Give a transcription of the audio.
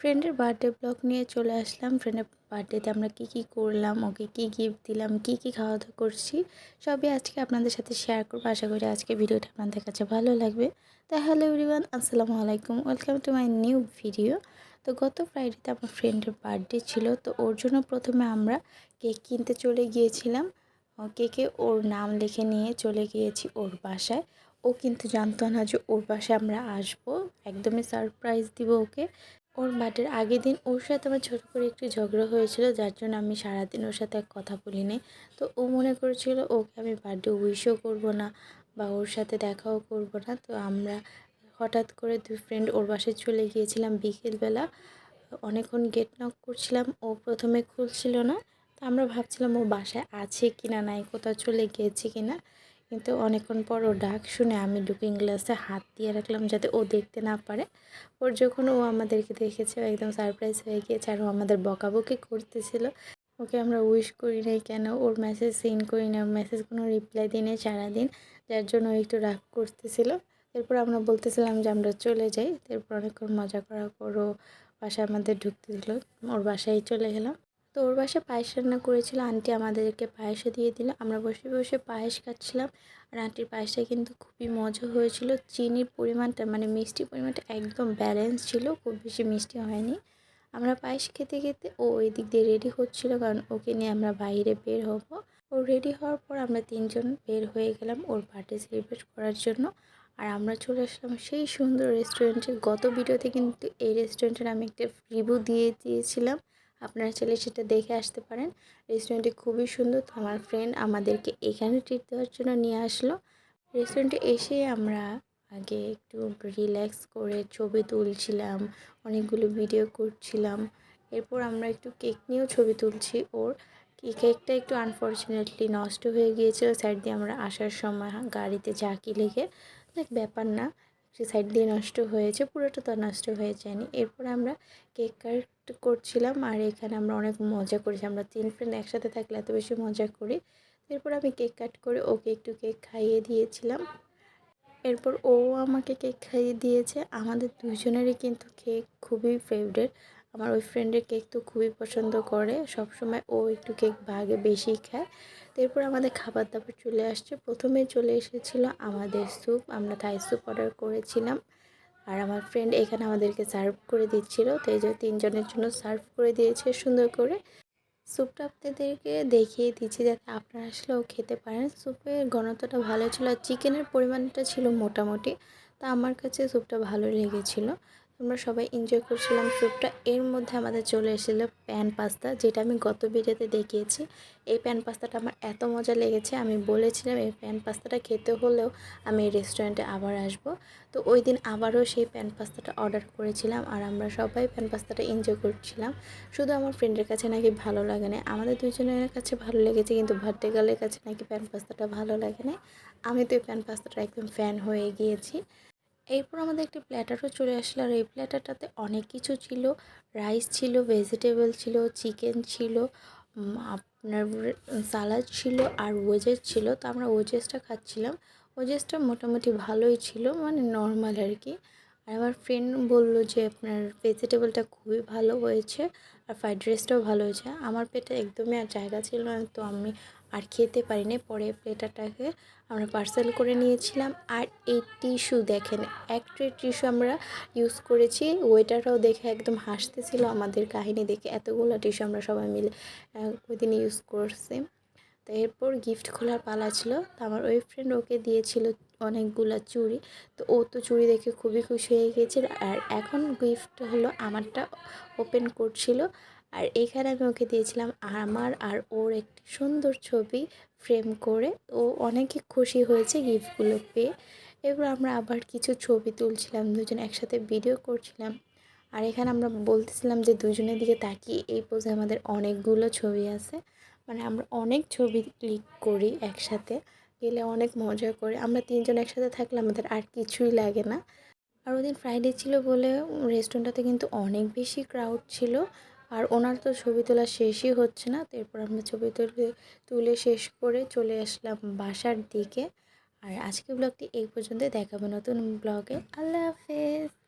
ফ্রেন্ডের birthday blog নিয়ে চলে আসলাম। ফ্রেন্ডের বার্থডেতে আমরা কী করলাম, ওকে কী গিফট দিলাম, কী খাওয়া দাওয়া করছি সবই আজকে আপনাদের সাথে শেয়ার করবো। আশা করি আজকে ভিডিওটা আপনাদের কাছে ভালো লাগবে। তাই হ্যালো এভরিওয়ান, আসসালামু আলাইকুম, welcome to my new video. তো গত ফ্রাইডেতে আমার ফ্রেন্ডের বার্থডে ছিল, তো ওর জন্য প্রথমে আমরা কেক কিনতে চলে গিয়েছিলাম। কেকে ওর নাম লিখে নিয়ে চলে গিয়েছি ওর বাসায়। ও কিন্তু জানতো না যে ওর বাসায় আমরা আসবো, একদমই সারপ্রাইজ দিব ওকে। ওর বার্থডের আগের দিন ওর সাথে আমার ছোটো করে একটু ঝগড়া হয়েছিল, যার জন্য আমি সারাদিন ওর সাথে কথা বলিনি। তো ও মনে করেছিল ওকে আমি বার্থডে উইশও করবো না বা ওর সাথে দেখাও করবো না। তো আমরা হঠাৎ করে দুই ফ্রেন্ড ওর বাসায় চলে গিয়েছিলাম বিকেলবেলা। অনেকক্ষণ গেট নক করছিলাম, ও প্রথমে খুলছিল না। তো আমরা ভাবছিলাম ও বাসায় আছে কি না, নাই কোথাও চলে গিয়েছে কি না। কিন্তু অনেকক্ষণ পর ও ডাক শুনে আমি লুকিং গ্লাসে হাত দিয়ে রাখলাম যাতে ও দেখতে না পারে। ওর যখন ও আমাদেরকে দেখেছে ও একদম সারপ্রাইজ হয়ে গিয়েছে, আর ও আমাদের বকাবকি করতেছিল ওকে আমরা উইশ করি নাই কেন, ওর মেসেজ সিন করি না, মেসেজ কোনো রিপ্লাই দিই নাই সারাদিন, যার জন্য ও একটু রাগ করতেছিল। এরপর আমরা বলতেছিলাম যে আমরা চলে যাই। এরপর অনেকক্ষণ মজা করার পর ও বাসায় আমাদের ঢুকতে দিল, ওর বাসায় চলে গেলাম। তো ওর বাসায় পায়েস রান্না করেছিল, আন্টি আমাদেরকে পায়েসও দিয়ে দিল। আমরা বসে বসে পায়েস খাচ্ছিলাম, আর আন্টির পায়েসটা কিন্তু খুবই মজা হয়েছিল। চিনির পরিমাণটা মানে মিষ্টির পরিমাণটা একদম ব্যালেন্স ছিল, খুব বেশি মিষ্টি হয়নি। আমরা পায়েস খেতে খেতে ও ওই দিক দিয়ে রেডি হচ্ছিল, কারণ ওকে নিয়ে আমরা বাইরে বের হব। ও রেডি হওয়ার পর আমরা তিনজন বের হয়ে গেলাম ওর বার্থডে সেলিব্রেট করার জন্য। আর আমরা চলে আসলাম সেই সুন্দর রেস্টুরেন্টে। গত ভিডিওতে কিন্তু এই রেস্টুরেন্টের আমি একটা রিভিউ দিয়েছিলাম, আপনারা চাইলে সেটা দেখে আসতে পারেন। রেস্টুরেন্টটি খুবই সুন্দর। তো আমার ফ্রেন্ড আমাদেরকে এখানে ট্রিট দেওয়ার জন্য নিয়ে আসলো। রেস্টুরেন্টে এসে আমরা আগে একটু রিল্যাক্স করে ছবি তুলছিলাম, অনেকগুলো ভিডিও করছিলাম। এরপর আমরা একটু কেক নিয়েও ছবি তুলছি। ওর কেকটা একটু আনফর্চুনেটলি নষ্ট হয়ে গিয়েছিল সাইড দিয়ে আমরা আসার সময়, গাড়িতে ঝাঁকি লেগে। দেখ ব্যাপার না, সে সাইড দিয়ে নষ্ট হয়েছে, পুরোটা তো নষ্ট হয়ে যায়নি। এরপর আমরা কেক কাট করছিলাম, আর এখানে আমরা অনেক মজা করেছি। আমরা তিন ফ্রেন্ড একসাথে থাকলে এত বেশি মজা করি। এরপর আমি কেক কাট করে ওকে একটু কেক খাইয়ে দিয়েছিলাম। এরপর ও আমাকে কেক খাইয়ে দিয়েছে। আমাদের দুজনেরই কিন্তু কেক খুবই ফেভারিট। আমার ওই ফ্রেন্ডের কেক তো খুবই পছন্দ করে, সব সময় ও একটু কেক ভাগে বেশি খায়। এরপর আমাদের খাবার দাবার চলে আসছে। প্রথমে চলে এসেছিলো আমাদের স্যুপ, আমরা থাই স্যুপ অর্ডার করেছিলাম। আর আমার ফ্রেন্ড এখানে আমাদেরকে সার্ভ করে দিচ্ছিল, তো এই যে তিনজনের জন্য সার্ভ করে দিয়েছে সুন্দর করে। স্যুপটা আপনাদেরকে দেখিয়ে দিচ্ছি যাতে আপনারা আসলেও খেতে পারেন। স্যুপের ঘনত্বটা ভালো ছিল, আর চিকেনের পরিমাণটা ছিল মোটামুটি। তা আমার কাছে স্যুপটা ভালো লেগেছিলো। আমরা সবাই এনজয় করছিলাম স্যুপটা। এর মধ্যে আমাদের চলে এসেছিলো প্যান পাস্তা, যেটা আমি গত ভিডিওতে দেখিয়েছি। এই প্যান পাস্তাটা আমার এত মজা লেগেছে, আমি বলেছিলাম এই প্যান পাস্তাটা খেতে হলেও আমি এই রেস্টুরেন্টে আবার আসব। তো ওই দিন আবারও সেই প্যান পাস্তাটা অর্ডার করেছিলাম, আর আমরা সবাই প্যান পাস্তাটা এনজয় করছিলাম। শুধু আমার ফ্রেন্ডের কাছে নাকি ভালো লাগে না, আমাদের দুজনের কাছে ভালো লেগেছে, কিন্তু বার্থডে গার্লের কাছে নাকি প্যান পাস্তাটা ভালো লাগে না। আমি তো এই প্যান পাস্তাটা একদম ফ্যান হয়ে গিয়েছি। এরপর আমাদের একটি প্ল্যাটারও চলে আসলো, আর এই প্ল্যাটারটাতে অনেক কিছু ছিল। রাইস ছিল, ভেজিটেবল ছিল, চিকেন ছিল, আপনার সালাদ ছিল, আর ওয়েজেস ছিল। তো আমরা ওয়েজেসটা খাচ্ছিলাম। ওয়েজেসটা মোটামুটি ভালোই ছিল, মানে নর্মাল আর কি। আর আমার ফ্রেন্ড বলল যে আপনার ভেজিটেবলটা খুবই ভালো হয়েছে, আর ফ্রাইড রাইসটাও ভালো হয়েছে। আমার পেটে একদমই আর জায়গা ছিল না, তো আমি আর খেতে পারিনি। পরে প্লেটারটাকে আমরা পার্সেল করে নিয়েছিলাম। আর এই টিস্যু দেখেন, এক ট্রে টিস্যু আমরা ইউজ করেছি। ওয়েটাররাও দেখে একদম হাসতেছিল আমাদের কাহিনী দেখে, এতগুলো টিস্যু আমরা সবাই মিলে ওই দিন ইউজ করছি। তো এরপর গিফট খোলার পালা ছিল। তো আমার ওই ফ্রেন্ড ওকে দিয়েছিল অনেকগুলা চুড়ি। তো ও তো চুড়ি দেখে খুবই খুশি হয়ে গিয়েছিল, আর এখন গিফট হলো আমারটা ওপেন করছিল। আর এখানে আমি ওকে দিয়েছিলাম আমার আর ওর একটি সুন্দর ছবি ফ্রেম করে। ও অনেকই খুশি হয়েছে গিফটগুলো পেয়ে। এবার আমরা আবার কিছু ছবি তুলছিলাম, দুজন একসাথে ভিডিও করছিলাম। আর এখানে আমরা বলতেছিলাম যে দুজনের দিকে তাকিয়ে এই পোজে আমাদের অনেকগুলো ছবি আছে, মানে আমরা অনেক ছবি ক্লিক করি একসাথে, গেলে অনেক মজা করে। আমরা তিনজন একসাথে থাকলে আমাদের আর কিছুই লাগে না। আর ওদিন ফ্রাইডে ছিল বলে রেস্টুরেন্টটাতে কিন্তু অনেক বেশি ক্রাউড ছিল, আর ওনার তো ছবি তোলা শেষই হচ্ছে না। তো এরপর আমরা ছবি তুলে শেষ করে চলে আসলাম বাসার দিকে। আর আজকে ব্লগটি এই পর্যন্ত, দেখাবো নতুন ব্লগে। আল্লাহ হাফেজ।